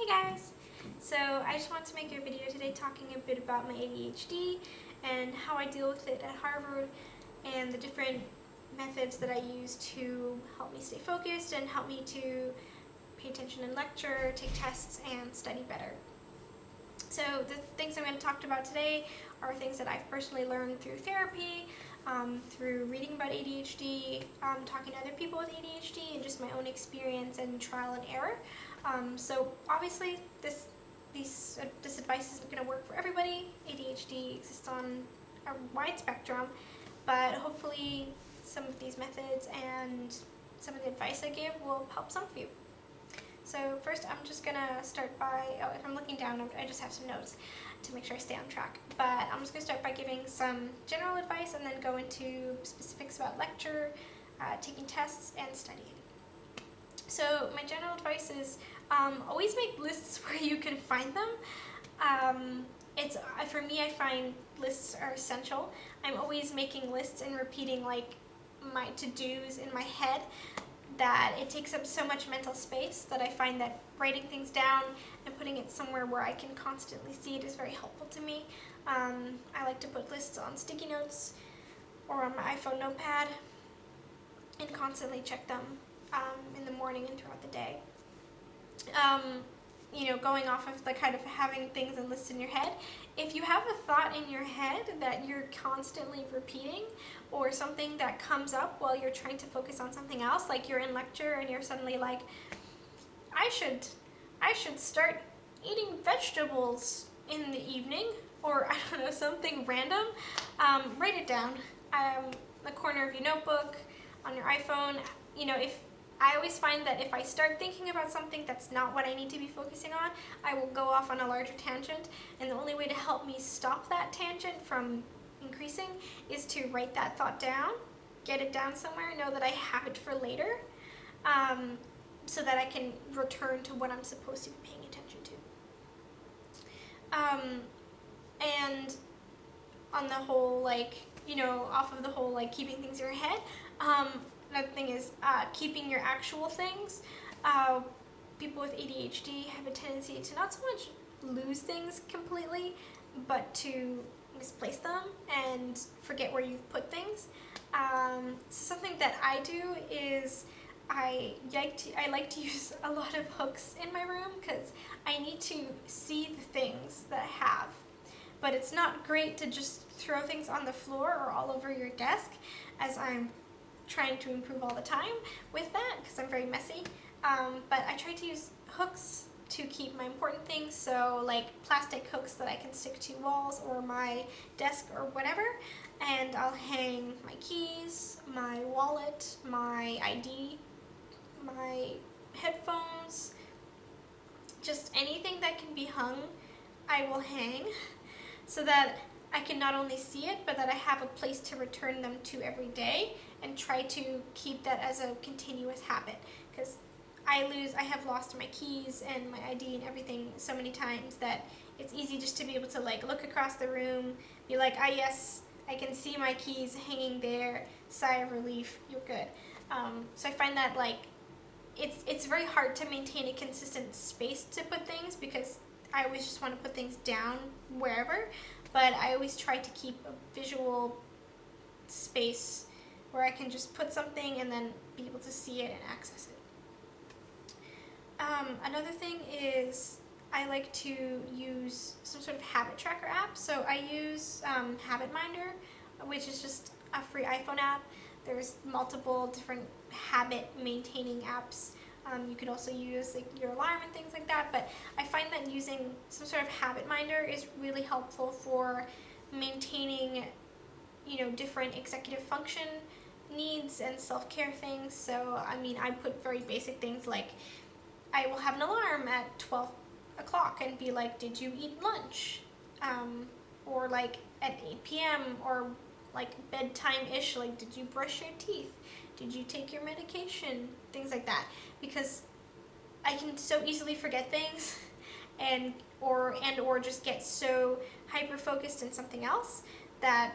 guys! So I just want to make a video today talking a bit about my ADHD and how I deal with it at Harvard and the different methods that I use to help me stay focused and help me to pay attention in lecture, take tests, and study better. So the things I'm going to talk about today are things that I've personally learned through therapy, through reading about ADHD, talking to other people with ADHD, and just my own experience and trial and error. So obviously this advice isn't going to work for everybody. ADHD exists on a wide spectrum, but hopefully some of these methods and some of the advice I give will help some of you. So first I'm just going to start by, if I'm looking down, I just have some notes to make sure I stay on track. But I'm just going to start by giving some general advice and then go into specifics about lecture, taking tests, and studying. So my general advice is always make lists where you can find them. For me, I find lists are essential. I'm always making lists and repeating like my to-dos in my head, that it takes up so much mental space that I find that writing things down and putting it somewhere where I can constantly see it is very helpful to me. I like to put lists on sticky notes or on my iPhone notepad and constantly check them in the morning and throughout the day. Going off of the kind of having things and lists in your head, if you have a thought in your head that you're constantly repeating, or something that comes up while you're trying to focus on something else, like you're in lecture and you're suddenly like, I should start eating vegetables in the evening, or I don't know, something random, write it down. The corner of your notebook, on your iPhone. I always find that if I start thinking about something that's not what I need to be focusing on, I will go off on a larger tangent, and the only way to help me stop that tangent from increasing is to write that thought down, get it down somewhere, know that I have it for later, so that I can return to what I'm supposed to be paying attention to. And on the whole, off of the whole, keeping things in your head, another thing is keeping your actual things. People with ADHD have a tendency to not so much lose things completely, but to misplace them and forget where you've put things. So something that I do is I like to use a lot of hooks in my room because I need to see the things that I have. But it's not great to just throw things on the floor or all over your desk, as I'm trying to improve all the time with that because I'm very messy. But I try to use hooks to keep my important things, so like plastic hooks that I can stick to walls or my desk or whatever, and I'll hang my keys, my wallet, my ID, my headphones, just anything that can be hung I will hang, so that I can not only see it, but that I have a place to return them to every day, and try to keep that as a continuous habit, because I have lost my keys and my ID and everything so many times that it's easy just to be able to look across the room, be like, ah yes, I can see my keys hanging there, sigh of relief, you're good. So I find that it's very hard to maintain a consistent space to put things, because I always just want to put things down wherever, but I always try to keep a visual space where I can just put something and then be able to see it and access it. Another thing is I like to use some sort of habit tracker app. So I use Habit Minder, which is just a free iPhone app. There's multiple different habit maintaining apps. You could also use your alarm and things like that, but I find that using some sort of habit minder is really helpful for maintaining, different executive function needs and self-care things. So, I put very basic things like I will have an alarm at 12 o'clock and be like, did you eat lunch? Or at 8 p.m. or bedtime-ish, did you brush your teeth? Did you take your medication? Things like that. Because I can so easily forget things or just get so hyper-focused in something else that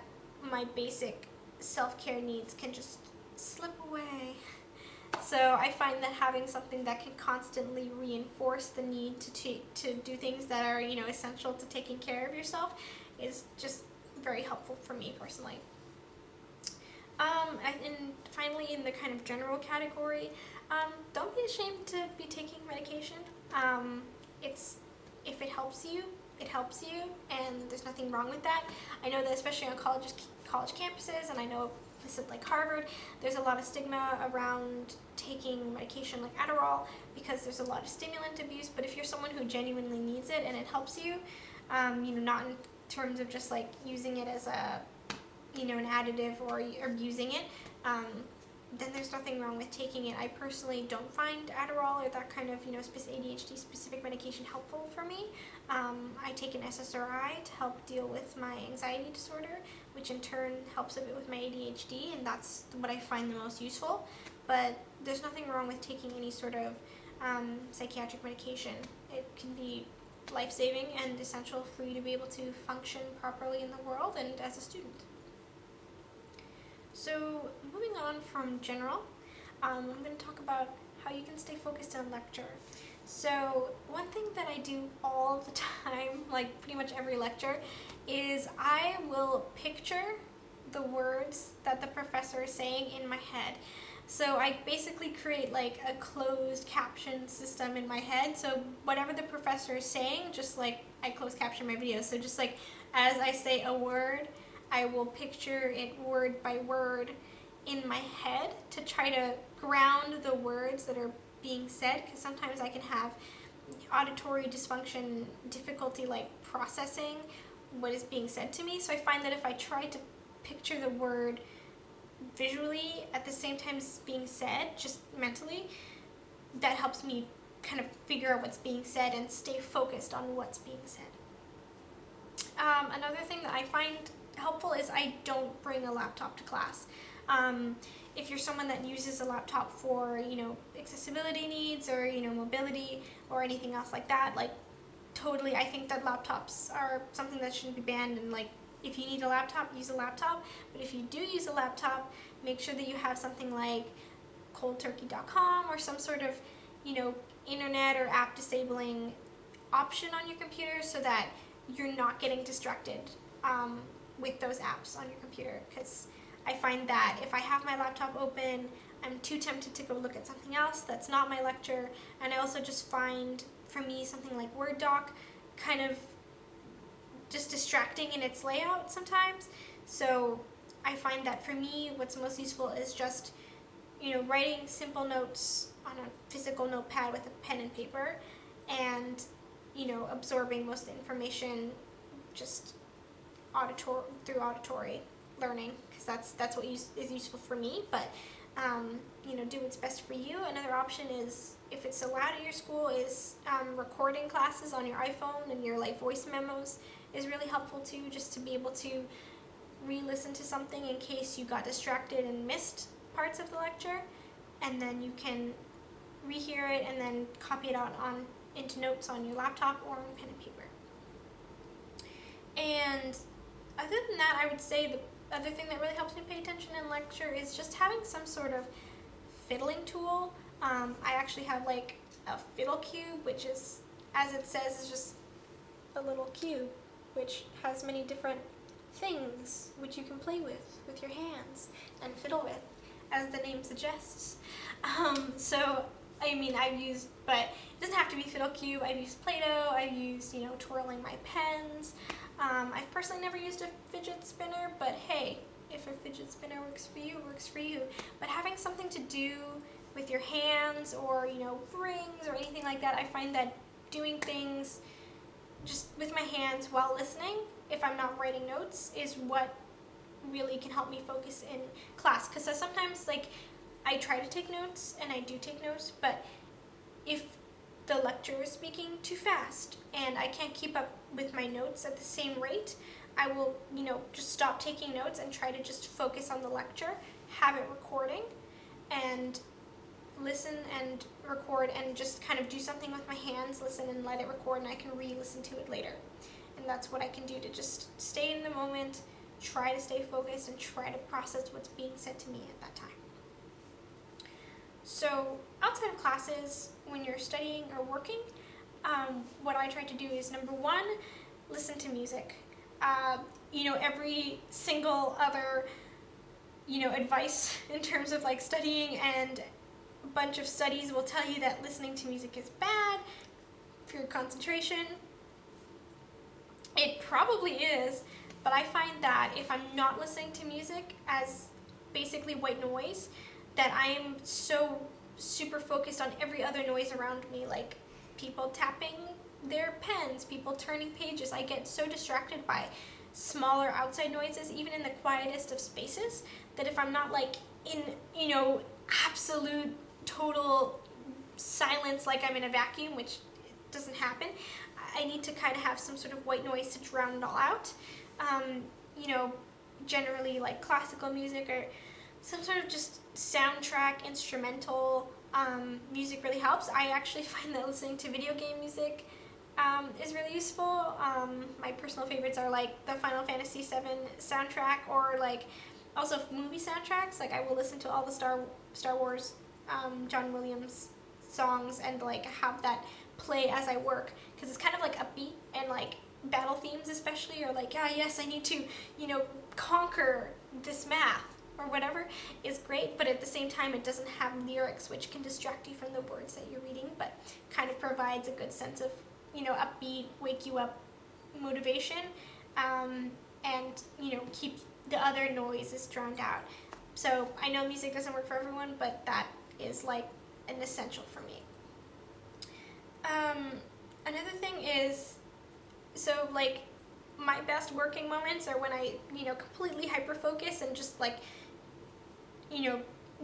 my basic self-care needs can just slip away. So I find that having something that can constantly reinforce the need to do things that are, you know, essential to taking care of yourself is just very helpful for me personally. And finally, in the kind of general category, don't be ashamed to be taking medication. It's if it helps you, it helps you, and there's nothing wrong with that. I know that especially on college campuses, and I know places like Harvard, there's a lot of stigma around taking medication like Adderall because there's a lot of stimulant abuse. But if you're someone who genuinely needs it and it helps you, you know, not in terms of just like using it as a, you know, an additive or using it, then there's nothing wrong with taking it. I personally don't find Adderall or that kind of, you know, ADHD specific medication helpful for me. I take an SSRI to help deal with my anxiety disorder, which in turn helps a bit with my ADHD, and that's what I find the most useful. But there's nothing wrong with taking any sort of psychiatric medication. It can be life-saving and essential for you to be able to function properly in the world and as a student. So moving on from general, I'm going to talk about how you can stay focused in lecture. So one thing that I do all the time, like pretty much every lecture, is I will picture the words that the professor is saying in my head. So I basically create like a closed caption system in my head. So whatever the professor is saying, just like I closed caption my videos. So just like as I say a word, I will picture it word by word in my head to try to ground the words that are being said, because sometimes I can have auditory dysfunction, difficulty like processing what is being said to me. So I find that if I try to picture the word visually at the same time as being said, just mentally, that helps me kind of figure out what's being said and stay focused on what's being said. Another thing that I find helpful is I don't bring a laptop to class. If you're someone that uses a laptop for, you know, accessibility needs or, you know, mobility or anything else like that, like totally, I think that laptops are something that shouldn't be banned, and like if you need a laptop, use a laptop. But if you do use a laptop, make sure that you have something like coldturkey.com or some sort of, you know, internet or app disabling option on your computer so that you're not getting distracted with those apps on your computer, because I find that if I have my laptop open, I'm too tempted to go look at something else that's not my lecture. And I also just find, for me, something like Word doc kind of just distracting in its layout sometimes. So I find that for me, what's most useful is just, you know, writing simple notes on a physical notepad with a pen and paper, and, you know, absorbing most of the information just through auditory learning, because that's what is useful for me. But you know, do what's best for you. Another option is, if it's allowed at your school, is recording classes on your iPhone, and your like voice memos is really helpful too, just to be able to re-listen to something in case you got distracted and missed parts of the lecture, and then you can rehear it and then copy it out into notes on your laptop or on pen and paper. And other than that, I would say the other thing that really helps me pay attention in lecture is just having some sort of fiddling tool. I actually have like a fiddle cube, which is, as it says, is just a little cube which has many different things which you can play with your hands and fiddle with, as the name suggests. So I mean, I've used, but it doesn't have to be fiddle cube. I've used Play-Doh. I've used, you know, twirling my pens. I've personally never used a fidget spinner, but hey, if a fidget spinner works for you, it works for you. But having something to do with your hands, or, you know, rings or anything like that, I find that doing things just with my hands while listening, if I'm not writing notes, is what really can help me focus in class. Because sometimes, like, I try to take notes, and I do take notes, but if the lecturer is speaking too fast and I can't keep up with my notes at the same rate, I will, you know, just stop taking notes and try to just focus on the lecture, have it recording, and listen and record, and just kind of do something with my hands, listen and let it record, and I can re-listen to it later. And that's what I can do to just stay in the moment, try to stay focused, and try to process what's being said to me at that time. So outside of classes, when you're studying or working, what I try to do is, number one, listen to music. Uh, every single other, advice in terms of like studying and a bunch of studies will tell you that listening to music is bad for your concentration. It probably is, but I find that if I'm not listening to music as basically white noise, that I'm so super focused on every other noise around me, like people tapping their pens, people turning pages. I get so distracted by smaller outside noises, even in the quietest of spaces, that if I'm not like in, absolute total silence, like I'm in a vacuum, which doesn't happen, I need to kind of have some sort of white noise to drown it all out. You know, generally like classical music or some sort of just soundtrack, instrumental music really helps. I actually find that listening to video game music is really useful. My personal favorites are like the Final Fantasy VII soundtrack, or like also movie soundtracks. Like I will listen to all the Star Wars John Williams songs and like have that play as I work, because it's kind of like upbeat, and like battle themes especially are like, yes, I need to, conquer this math or whatever, is great, but at the same time it doesn't have lyrics, which can distract you from the words that you're reading, but kind of provides a good sense of, upbeat, wake you up motivation, and, keep the other noises drowned out. So I know music doesn't work for everyone, but that is like an essential for me. Another thing is, so like my best working moments are when I, completely hyper focus and just like,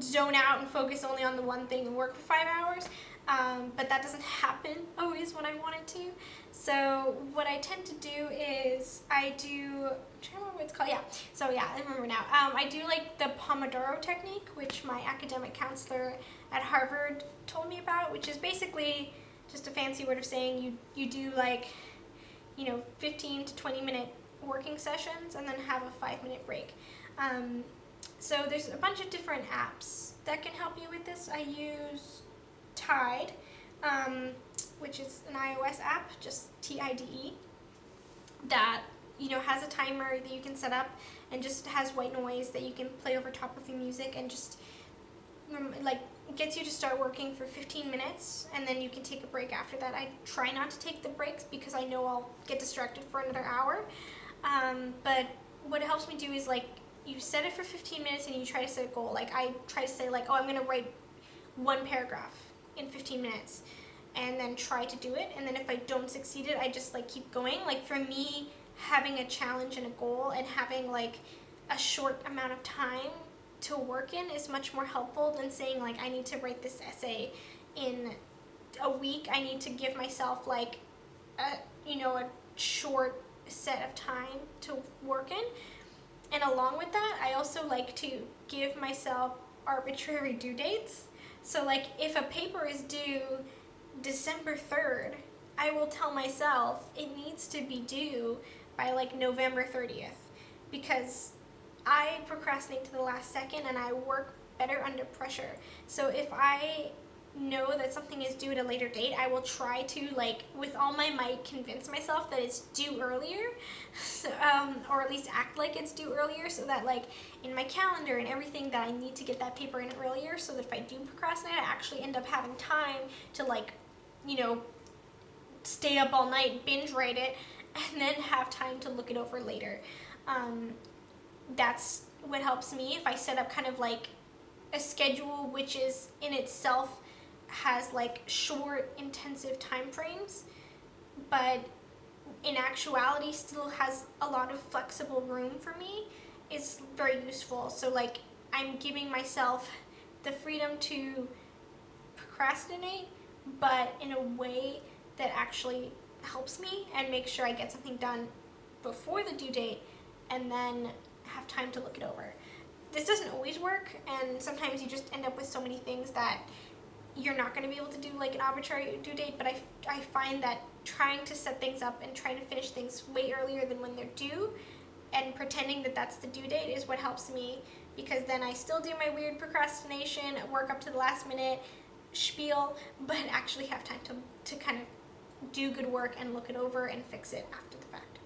zone out and focus only on the one thing and work for 5 hours. But that doesn't happen always when I want it to. So what I tend to do is I'm trying to remember what it's called. I remember now. I do like the Pomodoro technique, which my academic counselor at Harvard told me about, which is basically just a fancy word of saying you do like, 15 to 20 minute working sessions and then have a 5-minute break. So there's a bunch of different apps that can help you with this. I use Tide, which is an iOS app, just TIDE, that has a timer that you can set up and just has white noise that you can play over top of your music, and just like gets you to start working for 15 minutes, and then you can take a break after that. I try not to take the breaks because I know I'll get distracted for another hour. But what it helps me do is like you set it for 15 minutes and you try to set a goal. Like I try to say like, I'm gonna write one paragraph in 15 minutes, and then try to do it. And then if I don't succeed it, I just like keep going. Like for me, having a challenge and a goal and having like a short amount of time to work in is much more helpful than saying like I need to write this essay in a week. I need to give myself like a short set of time to work in. And along with that, I also like to give myself arbitrary due dates. So like if a paper is due December 3rd, I will tell myself it needs to be due by like November 30th, because I procrastinate to the last second and I work better under pressure. So if I know that something is due at a later date, I will try to, like, with all my might, convince myself that it's due earlier, so, or at least act like it's due earlier, so that, like, in my calendar and everything, that I need to get that paper in earlier, so that if I do procrastinate, I actually end up having time to, like, stay up all night, binge write it, and then have time to look it over later. That's what helps me. If I set up kind of like a schedule which is in itself has like short, intensive time frames, but in actuality still has a lot of flexible room for me, it's very useful. So like I'm giving myself the freedom to procrastinate, but in a way that actually helps me and makes sure I get something done before the due date, and then have time to look it over. This doesn't always work, and sometimes you just end up with so many things that you're not going to be able to do like an arbitrary due date, but I find that trying to set things up and trying to finish things way earlier than when they're due and pretending that that's the due date is what helps me because then I still do my weird procrastination, work up to the last minute spiel, but actually have time to kind of do good work and look it over and fix it after the fact.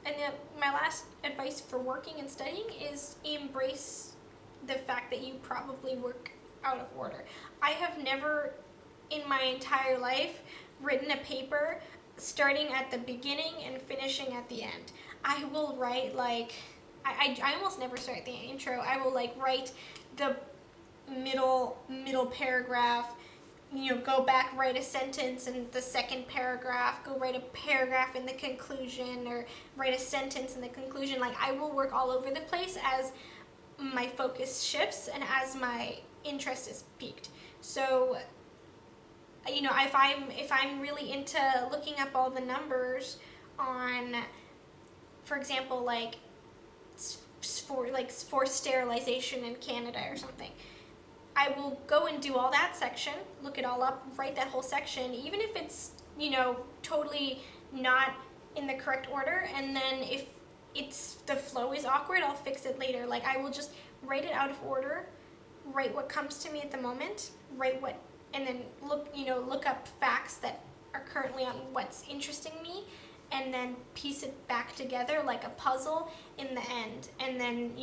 And then my last advice for working and studying is embrace the fact that you probably work out of order. I have never in my entire life written a paper starting at the beginning and finishing at the end. I will write like, I almost never start at the intro. I will like write the middle paragraph, go back, write a sentence in the second paragraph, go write a paragraph in the conclusion, or write a sentence in the conclusion. Like, I will work all over the place as my focus shifts and as my interest is piqued. So, if I'm really into looking up all the numbers on, for example, for sterilization in Canada or something, I will go and do all that section, look it all up, write that whole section, even if it's, totally not in the correct order, and then if the flow is awkward, I'll fix it later. Like, I will just write it out of order, write what comes to me at the moment, and then look up facts that are currently on what's interesting me, and then piece it back together like a puzzle in the end, and then,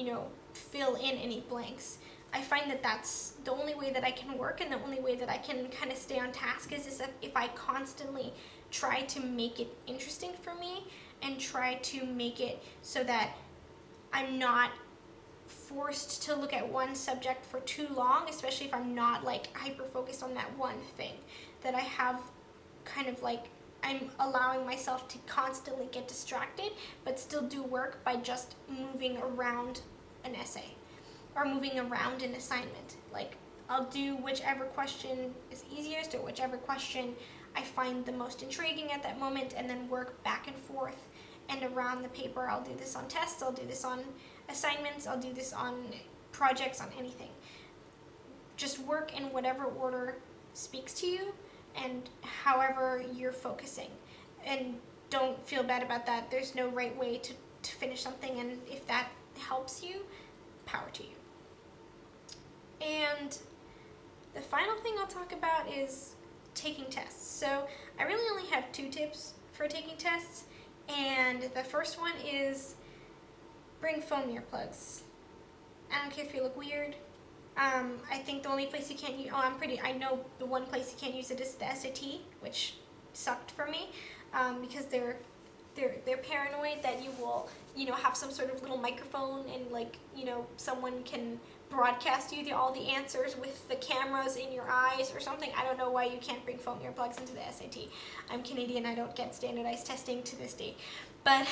fill in any blanks. I find that that's the only way that I can work, and the only way that I can kind of stay on task is if I constantly try to make it interesting for me and try to make it so that I'm not forced to look at one subject for too long, especially if I'm not like hyper focused on that one thing, that I have kind of like, I'm allowing myself to constantly get distracted but still do work by just moving around an essay or moving around an assignment. Like, I'll do whichever question is easiest or whichever question I find the most intriguing at that moment, and then work back and forth and around the paper. I'll do this on tests, I'll do this on assignments, I'll do this on projects, on anything. Just work in whatever order speaks to you and however you're focusing. And don't feel bad about that. There's no right way to finish something, and if that helps you, power to you. And the final thing I'll talk about is taking tests. So I really only have 2 tips for taking tests, and the first one is bring foam earplugs. I don't care if you look weird. I think the only place you can't use, I know the one place you can't use it is the SAT, which sucked for me, because they're paranoid that you will, have some sort of little microphone and someone can broadcast you all the answers with the cameras in your eyes or something. I don't know why you can't bring foam earplugs into the SAT. I'm Canadian, I don't get standardized testing to this day. But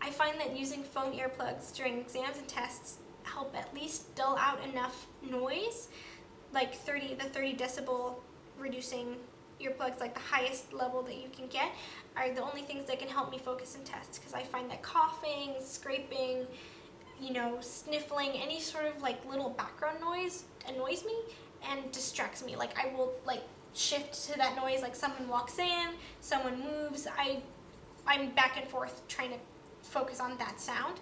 I find that using foam earplugs during exams and tests help at least dull out enough noise, like the 30 decibel reducing earplugs, like the highest level that you can get, are the only things that can help me focus in tests, because I find that coughing, scraping, sniffling, any sort of little background noise annoys me and distracts me. Like, I will shift to that noise, like someone walks in, someone moves, I'm back and forth trying to focus on that sound.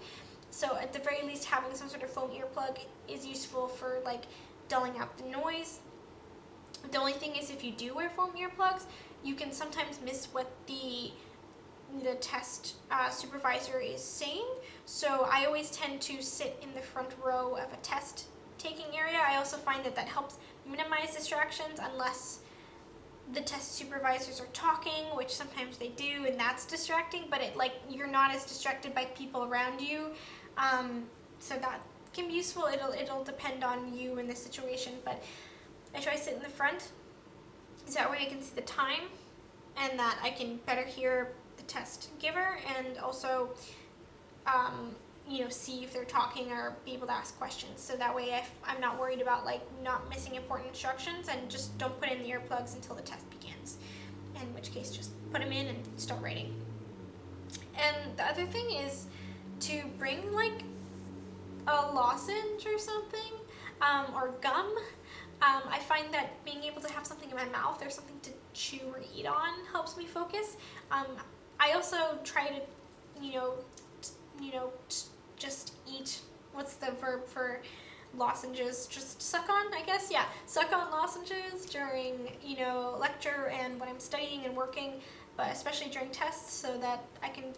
So at the very least, having some sort of foam earplug is useful for dulling out the noise. The only thing is, if you do wear foam earplugs, you can sometimes miss what the test supervisor is saying. So I always tend to sit in the front row of a test taking area. I also find that helps minimize distractions, unless the test supervisors are talking, which sometimes they do, and that's distracting, but you're not as distracted by people around you. So that can be useful. It'll depend on you and the situation, but I try to sit in the front, so that way I can see the time and that I can better hear the test giver, and also see if they're talking or be able to ask questions. So that way I'm not worried about not missing important instructions, and just don't put in the earplugs until the test begins, in which case just put them in and start writing. And the other thing is to bring a lozenge or something, or gum. I find that being able to have something in my mouth or something to chew or eat on helps me focus. I also try to, just eat, what's the verb for lozenges? Just suck on, I guess? Yeah, suck on lozenges during, lecture and when I'm studying and working, but especially during tests so that I can,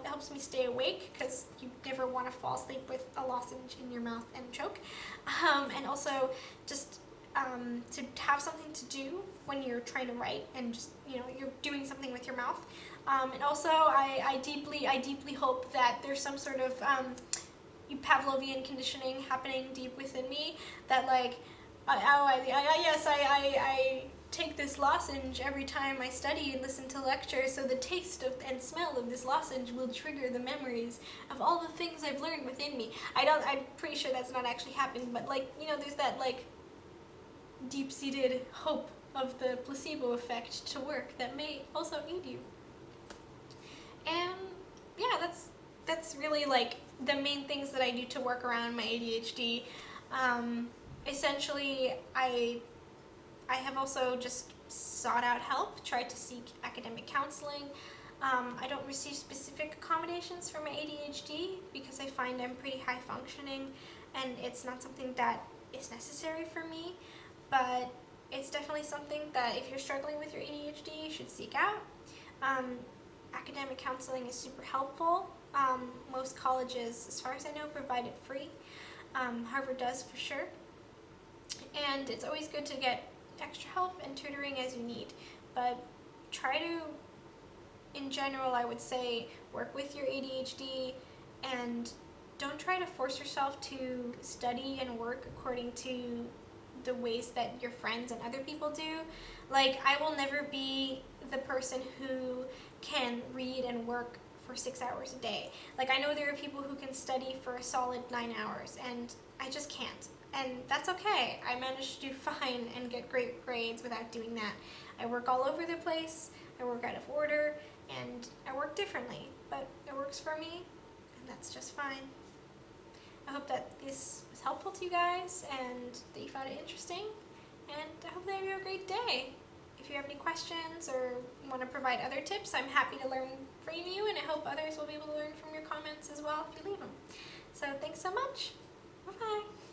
helps me stay awake because you never want to fall asleep with a lozenge in your mouth and choke. And also just to have something to do when you're trying to write and just, you're doing something with your mouth. And also I deeply hope that there's some sort of Pavlovian conditioning happening deep within me that like, I take this lozenge every time I study and listen to lectures, so the taste of and smell of this lozenge will trigger the memories of all the things I've learned within me. I'm pretty sure that's not actually happening, but like, there's that like deep-seated hope of the placebo effect to work that may also aid you. And yeah, that's really like the main things that I do to work around my ADHD. Essentially, I have also just sought out help, tried to seek academic counseling. I don't receive specific accommodations for my ADHD because I find I'm pretty high functioning and it's not something that is necessary for me, but it's definitely something that if you're struggling with your ADHD, you should seek out. Academic counseling is super helpful. Most colleges, as far as I know, provide it free. Harvard does for sure. And it's always good to get extra help and tutoring as you need. But try to, in general, I would say, work with your ADHD and don't try to force yourself to study and work according to the ways that your friends and other people do. Like, I will never be the person who can read and work for 6 hours a day. Like, I know there are people who can study for a solid 9 hours, and I just can't. And that's okay. I managed to do fine and get great grades without doing that. I work all over the place, I work out of order, and I work differently, but it works for me, and that's just fine. I hope that this was helpful to you guys and that you found it interesting, and I hope that you have a great day. If you have any questions or want to provide other tips, I'm happy to learn from you, and I hope others will be able to learn from your comments as well if you leave them. So thanks so much. Bye-bye.